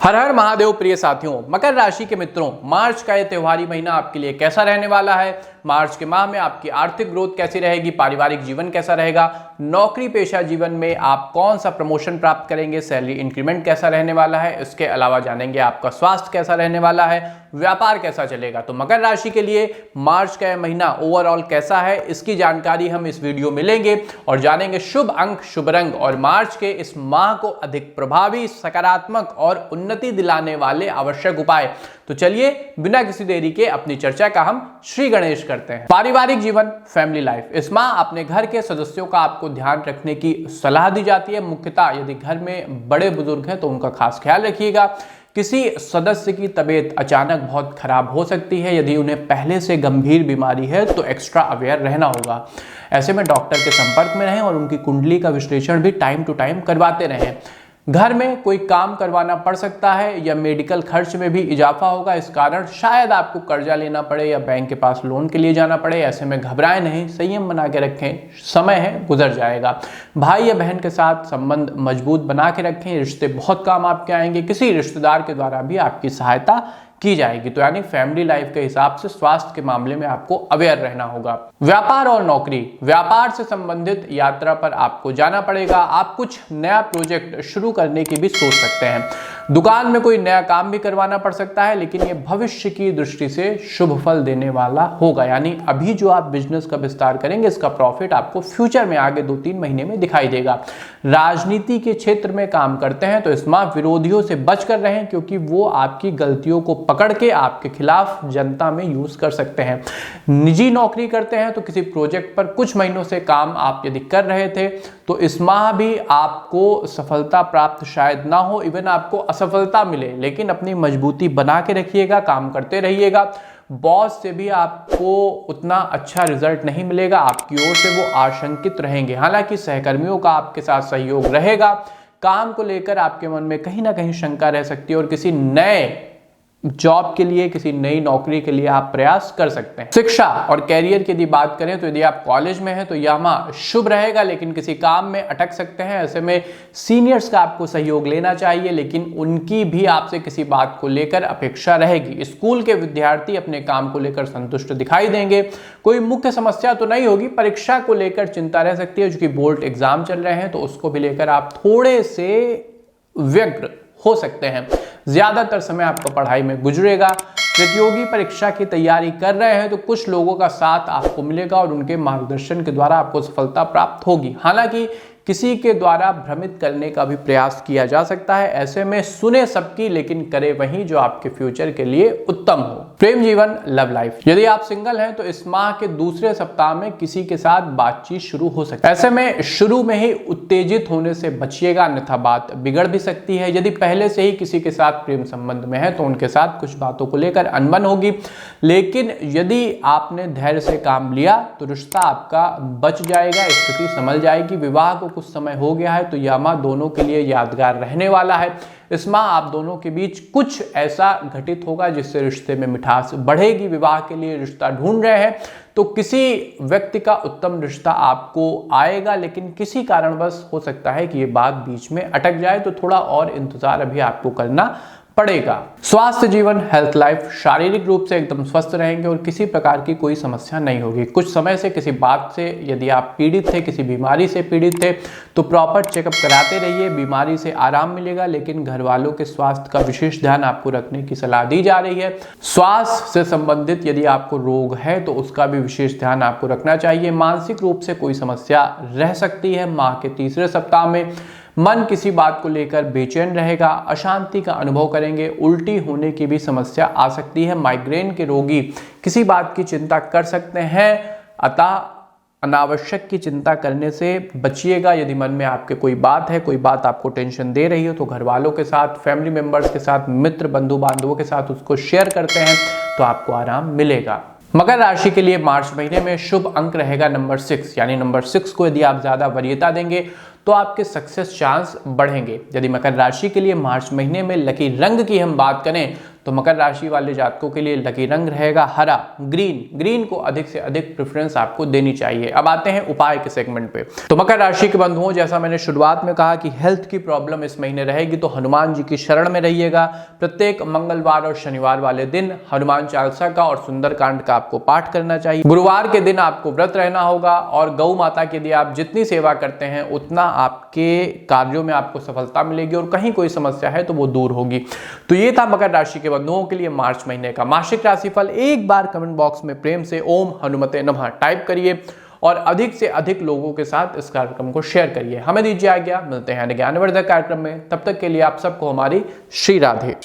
हर हर महादेव प्रिय साथियों, मकर राशि के मित्रों, मार्च का यह त्योहारी महीना आपके लिए कैसा रहने वाला है। मार्च के माह में आपकी आर्थिक ग्रोथ कैसी रहेगी, पारिवारिक जीवन कैसा रहेगा, नौकरी पेशा जीवन में आप कौन सा प्रमोशन प्राप्त करेंगे, सैलरी इंक्रीमेंट कैसा रहने वाला है। इसके अलावा जानेंगे आपका स्वास्थ्य कैसा रहने वाला है, व्यापार कैसा चलेगा। तो मकर राशि के लिए मार्च का यह महीना ओवरऑल कैसा है, इसकी जानकारी हम इस वीडियो में लेंगे और जानेंगे शुभ अंक, शुभ रंग और मार्च के इस माह को अधिक प्रभावी, सकारात्मक और उन्नति दिलाने वाले आवश्यक उपाय। तो चलिए बिना किसी देरी के अपनी चर्चा का हम श्री गणेश करते हैं। पारिवारिक जीवन, फैमिली लाइफ, इस माह अपने घर के सदस्यों का आपको ध्यान रखने की सलाह दी जाती है। मुख्यतः यदि घर में बड़े बुजुर्ग हैं तो उनका खास ख्याल रखिएगा। किसी सदस्य की तबीयत अचानक बहुत खराब हो सकती है। यदि उन्हें पहले से गंभीर बीमारी है तो एक्स्ट्रा अवेयर रहना होगा। ऐसे में डॉक्टर के संपर्क में रहें और उनकी कुंडली का विश्लेषण भी टाइम टू टाइम करवाते रहें। घर में कोई काम करवाना पड़ सकता है या मेडिकल खर्च में भी इजाफा होगा। इस कारण शायद आपको कर्जा लेना पड़े या बैंक के पास लोन के लिए जाना पड़े। ऐसे में घबराएं नहीं, संयम बना के रखें, समय है, गुजर जाएगा। भाई या बहन के साथ संबंध मजबूत बना के रखें, रिश्ते बहुत काम आपके आएंगे। किसी रिश्तेदार के द्वारा भी आपकी सहायता की जाएगी। तो यानी फैमिली लाइफ के हिसाब से स्वास्थ्य के मामले में आपको अवेयर रहना होगा। व्यापार और नौकरी, व्यापार से संबंधित यात्रा पर आपको जाना पड़ेगा। आप कुछ नया प्रोजेक्ट शुरू करने की भी सोच सकते हैं। दुकान में कोई नया काम भी करवाना पड़ सकता है, लेकिन ये भविष्य की दृष्टि से शुभ फल देने वाला होगा। यानी अभी जो आप बिजनेस का विस्तार करेंगे, इसका प्रॉफिट आपको फ्यूचर में आगे 2-3 महीने में दिखाई देगा। राजनीति के क्षेत्र में काम करते हैं तो इस माह विरोधियों से बचकर रहें, क्योंकि वो आपकी गलतियों को पकड़ के आपके खिलाफ जनता में यूज कर सकते हैं। निजी नौकरी करते हैं तो किसी प्रोजेक्ट पर कुछ महीनों से काम आप यदि कर रहे थे तो इस माह भी आपको सफलता प्राप्त शायद ना हो, इवन आपको असफलता मिले, लेकिन अपनी मजबूती बना के रखिएगा, काम करते रहिएगा। बॉस से भी आपको उतना अच्छा रिजल्ट नहीं मिलेगा, आपकी ओर से वो आशंकित रहेंगे। हालांकि सहकर्मियों का आपके साथ सहयोग रहेगा। काम को लेकर आपके मन में कहीं ना कहीं शंका रह सकती है और किसी नए जॉब के लिए, किसी नई नौकरी के लिए आप प्रयास कर सकते हैं। शिक्षा और कैरियर की यदि बात करें तो यदि आप कॉलेज में हैं तो यह माह शुभ रहेगा, लेकिन किसी काम में अटक सकते हैं। ऐसे में सीनियर्स का आपको सहयोग लेना चाहिए, लेकिन उनकी भी आपसे किसी बात को लेकर अपेक्षा रहेगी। स्कूल के विद्यार्थी अपने काम को लेकर संतुष्ट दिखाई देंगे। कोई मुख्य समस्या तो नहीं होगी, परीक्षा को लेकर चिंता रह सकती है। जो कि बोर्ड एग्जाम चल रहे हैं तो उसको भी लेकर आप थोड़े से व्यग्र हो सकते हैं। ज्यादातर समय आपका पढ़ाई में गुजरेगा। प्रतियोगी परीक्षा की तैयारी कर रहे हैं तो कुछ लोगों का साथ आपको मिलेगा और उनके मार्गदर्शन के द्वारा आपको सफलता प्राप्त होगी। हालांकि किसी के द्वारा भ्रमित करने का भी प्रयास किया जा सकता है। ऐसे में सुने सबकी, लेकिन करे वही जो आपके फ्यूचर के लिए उत्तम हो। प्रेम जीवन, लव लाइफ, यदि आप सिंगल हैं तो इस माह के दूसरे सप्ताह में किसी के साथ बातचीत शुरू हो सकती है। ऐसे में शुरू में ही उत्तेजित होने से बचिएगा, अन्यथा बात बिगड़ भी सकती है। यदि पहले से ही किसी के साथ प्रेम संबंध में है तो उनके साथ कुछ बातों को लेकर अनबन होगी, लेकिन यदि आपने धैर्य से काम लिया तो रिश्ता आपका बच जाएगा, स्थिति संभल जाएगी। विवाह को कुछ समय हो गया है तो यह माह दोनों के लिए यादगार रहने वाला है। इस माह आप दोनों के बीच कुछ ऐसा घटित होगा जिससे रिश्ते में मिठास बढ़ेगी। विवाह के लिए रिश्ता ढूंढ रहे हैं तो किसी व्यक्ति का उत्तम रिश्ता आपको आएगा, लेकिन किसी कारणवश हो सकता है कि ये बात बीच में अटक जाए, तो थोड़ा और इंतजार अभी आपको करना पड़ेगा। स्वास्थ्य जीवन, हेल्थ लाइफ, शारीरिक रूप से एकदम स्वस्थ रहेंगे और किसी प्रकार की कोई समस्या नहीं होगी। कुछ समय से किसी बात से यदि आप पीड़ित थे, किसी बीमारी से पीड़ित थे तो प्रॉपर चेकअप कराते रहिए, बीमारी से आराम मिलेगा। लेकिन घर वालों के स्वास्थ्य का विशेष ध्यान आपको रखने की सलाह दी जा रही है। स्वास्थ्य से संबंधित यदि आपको रोग है तो उसका भी विशेष ध्यान आपको रखना चाहिए। मानसिक रूप से कोई समस्या रह सकती है। माह के तीसरे सप्ताह में मन किसी बात को लेकर बेचैन रहेगा, अशांति का अनुभव करेंगे, उल्टी होने की भी समस्या आ सकती है। माइग्रेन के रोगी किसी बात की चिंता कर सकते हैं, अतः अनावश्यक की चिंता करने से बचिएगा। यदि मन में आपके कोई बात है, कोई बात आपको टेंशन दे रही हो तो घर वालों के साथ, फैमिली मेंबर्स के साथ, मित्र बंधु बांधवों के साथ उसको शेयर करते हैं तो आपको आराम मिलेगा। मकर राशि के लिए मार्च महीने में शुभ अंक रहेगा नंबर 6, यानी नंबर 6 को यदि आप ज्यादा वरीयता देंगे तो आपके सक्सेस चांस बढ़ेंगे। यदि मकर राशि के लिए मार्च महीने में लकी रंग की हम बात करें तो मकर राशि वाले जातकों के लिए लकी रंग रहेगा हरा, ग्रीन को अधिक से अधिक प्रेफरेंस आपको देनी चाहिए। अब आते हैं उपाय के सेगमेंट पे। तो मकर राशि के बंधुओं, जैसा मैंने शुरुआत में कहा कि हेल्थ की प्रॉब्लम इस महीने रहेगी, तो हनुमान जी की शरण में रहिएगा। प्रत्येक मंगलवार और शनिवार वाले दिन हनुमान चालीसा का और सुंदरकांड का आपको पाठ करना चाहिए। गुरुवार के दिन आपको व्रत रहना होगा और गौ माता के लिए आप जितनी सेवा करते हैं उतना आपके कार्यों में आपको सफलता मिलेगी और कहीं कोई समस्या है तो वो दूर होगी। तो ये था मकर राशि के बंधुओं के लिए मार्च महीने का मासिक राशिफल। एक बार कमेंट बॉक्स में प्रेम से ओम हनुमते नमः टाइप करिए और अधिक से अधिक लोगों के साथ इस कार्यक्रम को शेयर करिए। हमें दीजिए आज्ञा, मिलते हैं ज्ञानवर्धक कार्यक्रम में। तब तक के लिए आप सबको हमारी श्री राधे।